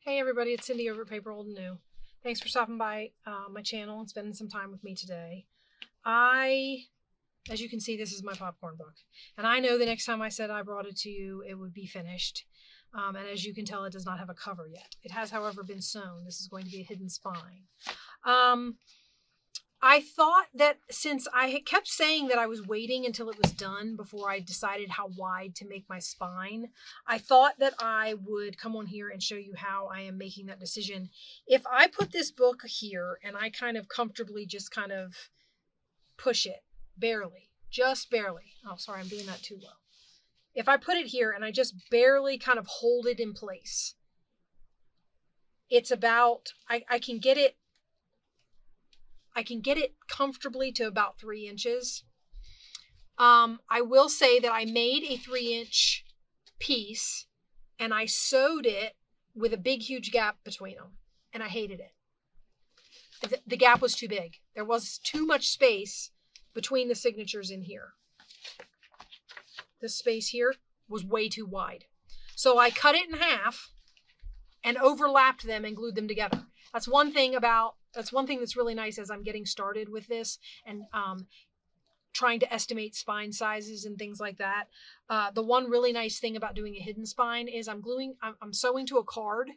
Hey everybody, it's Cindy over at paper.old.new. Thanks for stopping by my channel and spending some time with me today. As you can see, this is my popcorn book. And I know the next time I said I brought it to you, it would be finished. And as you can tell, it does not have a cover yet. It has, however, been sewn. This is going to be a hidden spine. I thought that since I had kept saying that I was waiting until it was done before I decided how wide to make my spine, I thought that I would come on here and show you how I am making that decision. If I put this book here and I kind of comfortably just kind of push it, barely, just barely. Oh, sorry, I'm doing that too low. If I put it here and I just barely kind of hold it in place, it's about, I can get it comfortably to about 3 inches. I will say that I made a 3-inch piece and I sewed it with a big, huge gap between them, and I hated it. The gap was too big. There was too much space between the signatures in here. This space here was way too wide. So I cut it in half and overlapped them and glued them together. That's one thing that's really nice as I'm getting started with this and trying to estimate spine sizes and things like that. The one really nice thing about doing a hidden spine is I'm sewing to a card.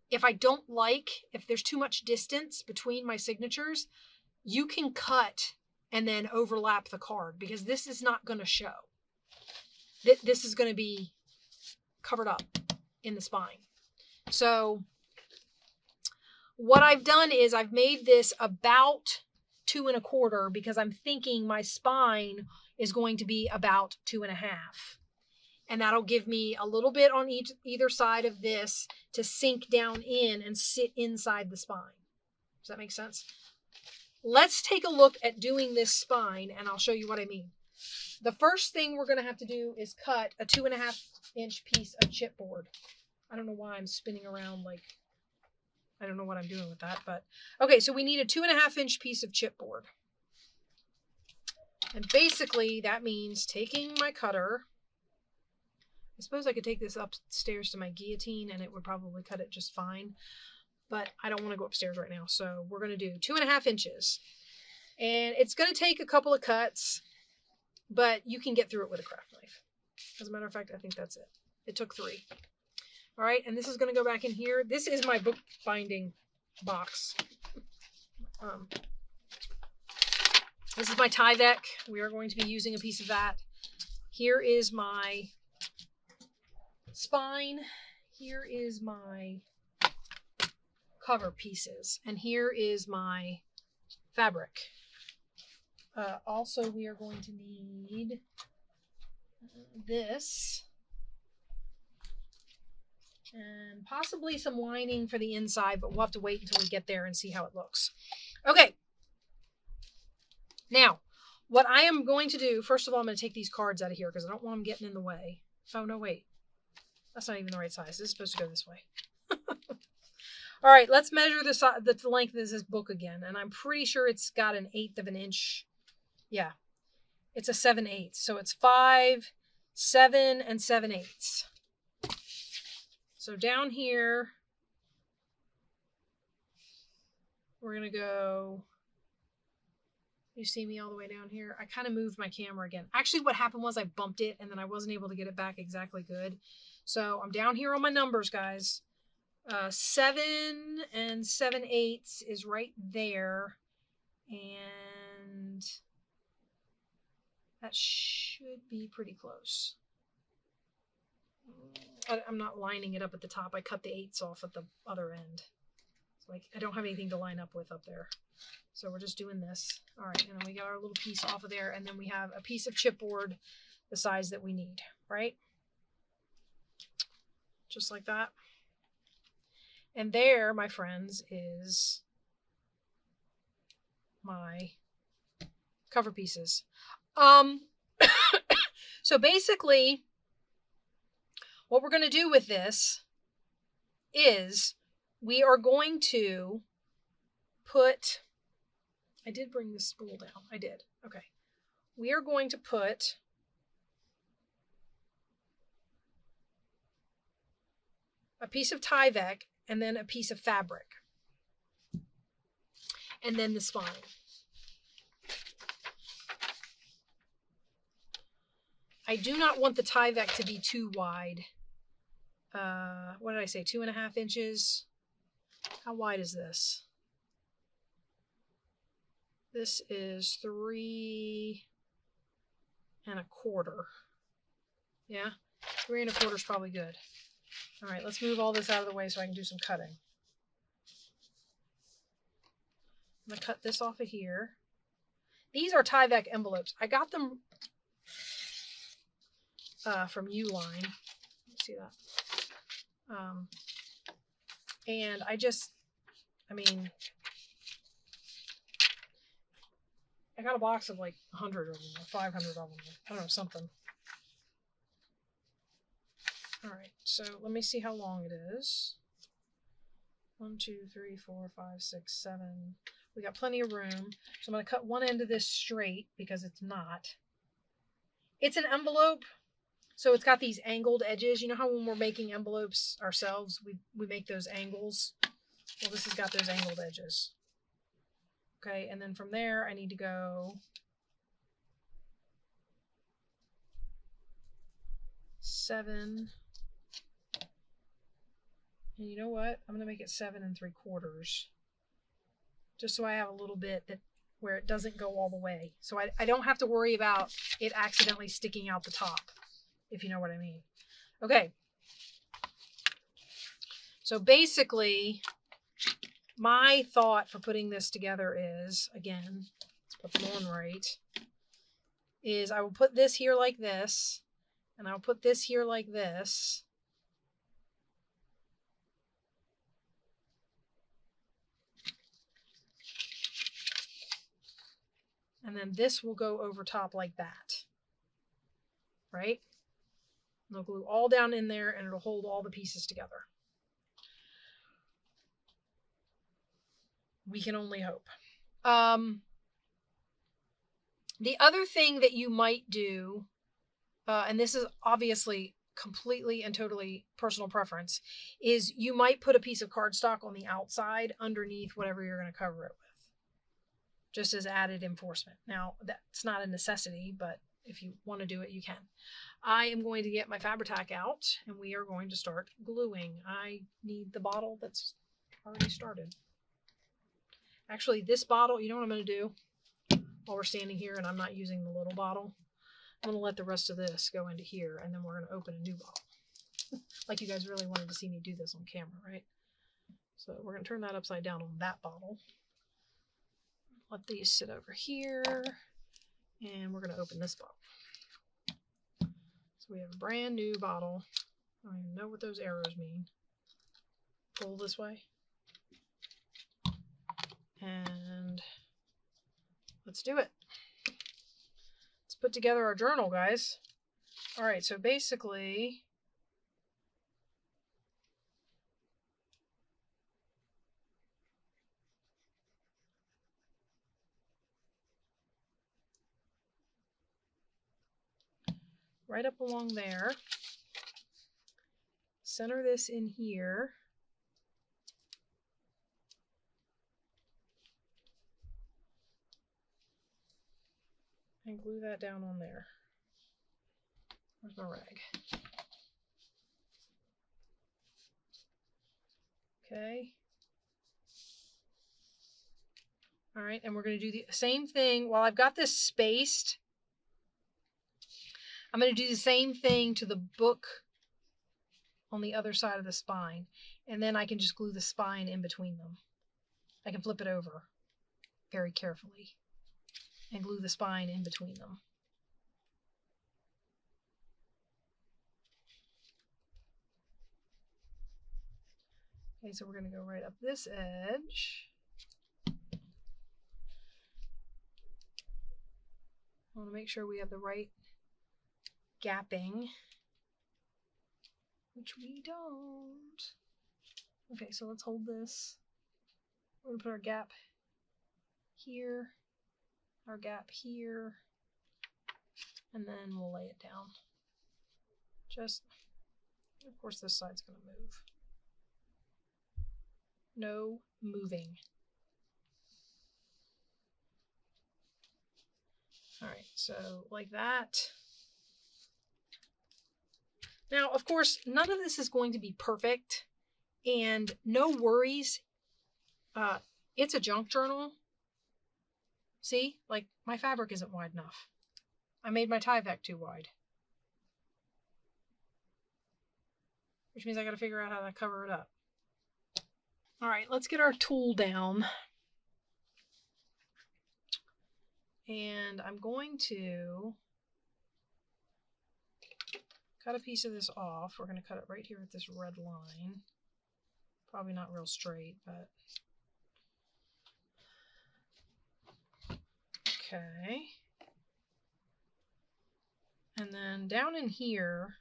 If there's too much distance between my signatures, you can cut and then overlap the card, because this is not going to show. This is going to be covered up in the spine. So what I've done is I've made this about 2 1/4, because I'm thinking my spine is going to be about 2 1/2. And that'll give me a little bit on either side of this to sink down in and sit inside the spine. Does that make sense? Let's take a look at doing this spine and I'll show you what I mean. The first thing we're going to have to do is cut a 2 1/2-inch piece of chipboard. I don't know why I'm spinning around like, I don't know what I'm doing with that, but okay, so we need a 2 1/2-inch piece of chipboard. And basically that means taking my cutter. I suppose I could take this upstairs to my guillotine and it would probably cut it just fine, but I don't want to go upstairs right now. So we're going to do 2 1/2 inches, and it's going to take a couple of cuts, but you can get through it with a craft knife. As a matter of fact, I think that's it. It took 3. All right, and this is going to go back in here. This is my book binding box. This is my Tyvek. We are going to be using a piece of that. Here is my spine. Here is my cover pieces. And here is my fabric. Also, we are going to need this. And possibly some lining for the inside, but we'll have to wait until we get there and see how it looks. Okay. Now, what I am going to do, first of all, I'm going to take these cards out of here because I don't want them getting in the way. Oh, no, wait. That's not even the right size. This is supposed to go this way. All right, let's measure the length of this book again. And I'm pretty sure it's got 1/8 of an inch. Yeah, it's a 7/8. So it's 5, 7, and 7/8. So down here, we're going to go, you see me all the way down here? I kind of moved my camera again. Actually, what happened was I bumped it and then I wasn't able to get it back exactly good. So I'm down here on my numbers, guys. 7 and 7/8 is right there. And that should be pretty close. I'm not lining it up at the top. I cut the 8s off at the other end. So I don't have anything to line up with up there. So we're just doing this. All right, and then we got our little piece off of there, and then we have a piece of chipboard the size that we need, right? Just like that. And there, my friends, is my cover pieces. So basically, what we're going to do with this is we are going to put, I did bring the spool down. I did. Okay. We are going to put a piece of Tyvek, and then a piece of fabric. And then the spine. I do not want the Tyvek to be too wide. What did I say? 2.5 inches. How wide is this? This is 3 1/4. Yeah, 3 1/4 is probably good. All right, let's move all this out of the way so I can do some cutting. I'm going to cut this off of here. These are Tyvek envelopes. I got them from Uline. Let's see that. And I got a box of like 100 of them or 500 of them. I don't know, something. All right, so let me see how long it is. 1, 2, 3, 4, 5, 6, 7. We got plenty of room. So I'm going to cut one end of this straight because it's not. It's an envelope, so it's got these angled edges. You know how when we're making envelopes ourselves, we make those angles? Well, this has got those angled edges. Okay, and then from there, I need to go 7. And you know what? I'm going to make it 7 3/4. Just so I have a little bit that where it doesn't go all the way. So I don't have to worry about it accidentally sticking out the top, if you know what I mean. Okay. So basically, my thought for putting this together is, again, let's put them on right, is I will put this here like this, and I'll put this here like this. And then this will go over top like that, right? And I'll glue all down in there and it'll hold all the pieces together. We can only hope. The other thing that you might do, and this is obviously completely and totally personal preference, is you might put a piece of cardstock on the outside underneath whatever you're going to cover it with, just as added enforcement. Now, that's not a necessity, but if you want to do it, you can. I am going to get my Fabri-Tac out, and we are going to start gluing. I need the bottle that's already started. Actually, this bottle, you know what I'm going to do while we're standing here and I'm not using the little bottle? I'm going to let the rest of this go into here, and then we're going to open a new bottle. Like you guys really wanted to see me do this on camera, right? So we're going to turn that upside down on that bottle. Let these sit over here, and we're going to open this bottle. So we have a brand new bottle. I don't even know what those arrows mean. Pull this way. And let's do it. Let's put together our journal, guys. All right, so basically, right up along there, center this in here. And glue that down on there. Where's my rag? Okay. All right, and we're going to do the same thing. While I've got this spaced, I'm going to do the same thing to the book on the other side of the spine. And then I can just glue the spine in between them. I can flip it over very carefully and glue the spine in between them. Okay, so we're going to go right up this edge. I want to make sure we have the right gapping, which we don't. Okay, so let's hold this. We're going to put our gap here, our gap here, and then we'll lay it down. Just, of course, this side's going to move. No moving. All right, so like that. Now, of course, none of this is going to be perfect, and no worries. It's a junk journal. See, like my fabric isn't wide enough. I made my Tyvek too wide. Which means I got to figure out how to cover it up. All right, let's get our tool down. And I'm going to cut a piece of this off. We're going to cut it right here at this red line. Probably not real straight, but okay. And then down in here,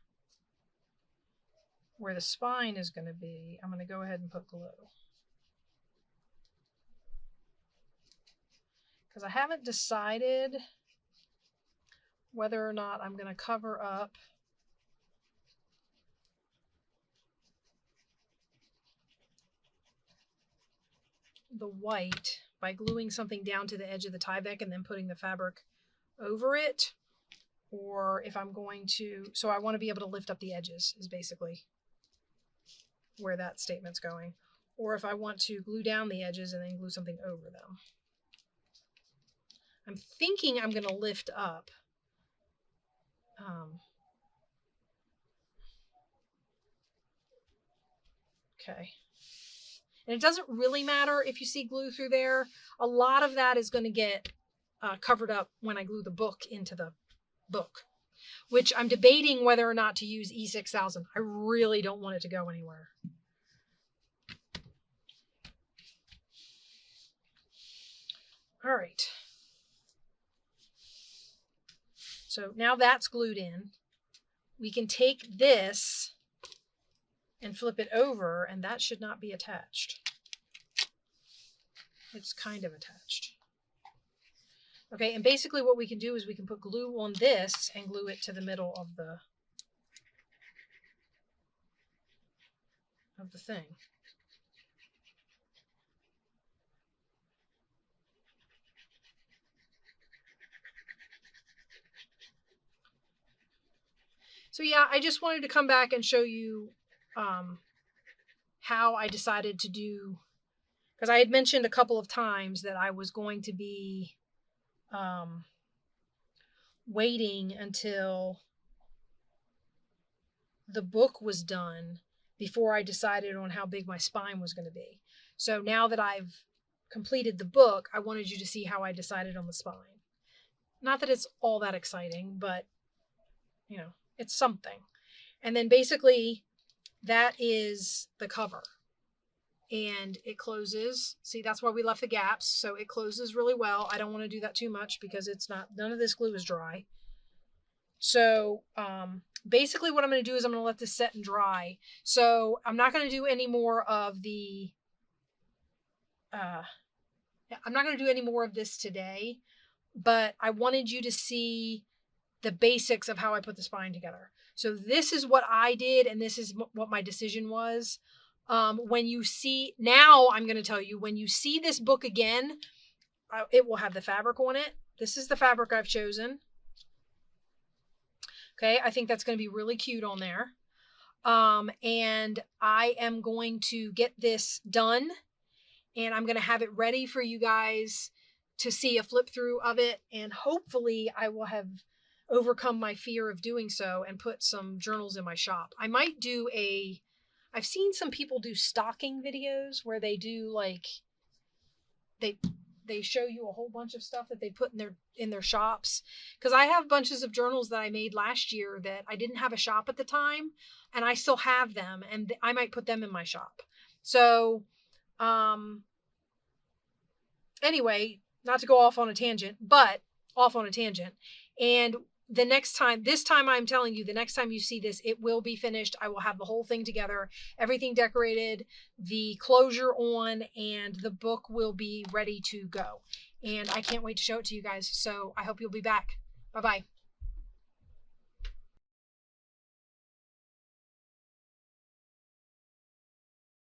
where the spine is going to be, I'm going to go ahead and put glue. Because I haven't decided whether or not I'm going to cover up the white by gluing something down to the edge of the Tyvek and then putting the fabric over it, or if I'm going to, so I want to be able to lift up the edges is basically where that statement's going, or if I want to glue down the edges and then glue something over them. I'm thinking I'm going to lift up. Okay. And it doesn't really matter if you see glue through there. A lot of that is going to get covered up when I glue the book into the book, which I'm debating whether or not to use E6000. I really don't want it to go anywhere. All right. So now that's glued in. We can take this and flip it over, and that should not be attached. It's kind of attached. Okay, and basically what we can do is we can put glue on this and glue it to the middle of the thing. So yeah, I just wanted to come back and show you how I decided to do, because I had mentioned a couple of times that I was going to be waiting until the book was done before I decided on how big my spine was going to be. So now that I've completed the book, I wanted you to see how I decided on the spine. Not that it's all that exciting, but you know, it's something. And then basically that is the cover. And it closes. See, that's why we left the gaps. So it closes really well. I don't want to do that too much because it's not, none of this glue is dry. So basically what I'm going to do is I'm going to let this set and dry. So I'm not going to do any more of the, I'm not going to do any more of this today, but I wanted you to see the basics of how I put the spine together. So this is what I did, and this is what my decision was. When you see, now I'm going to tell you, when you see this book again, it will have the fabric on it. This is the fabric I've chosen. Okay, I think that's going to be really cute on there. And I am going to get this done, and I'm going to have it ready for you guys to see a flip through of it. And hopefully I will have overcome my fear of doing so and put some journals in my shop. I might do I've seen some people do stocking videos where they do like, they show you a whole bunch of stuff that they put in their shops. Because I have bunches of journals that I made last year that I didn't have a shop at the time, and I still have them, and I might put them in my shop. So, anyway, not to go off on a tangent, but off on a tangent. And the next time, this time I'm telling you, the next time you see this, it will be finished. I will have the whole thing together, everything decorated, the closure on, and the book will be ready to go. And I can't wait to show it to you guys. So I hope you'll be back. Bye-bye.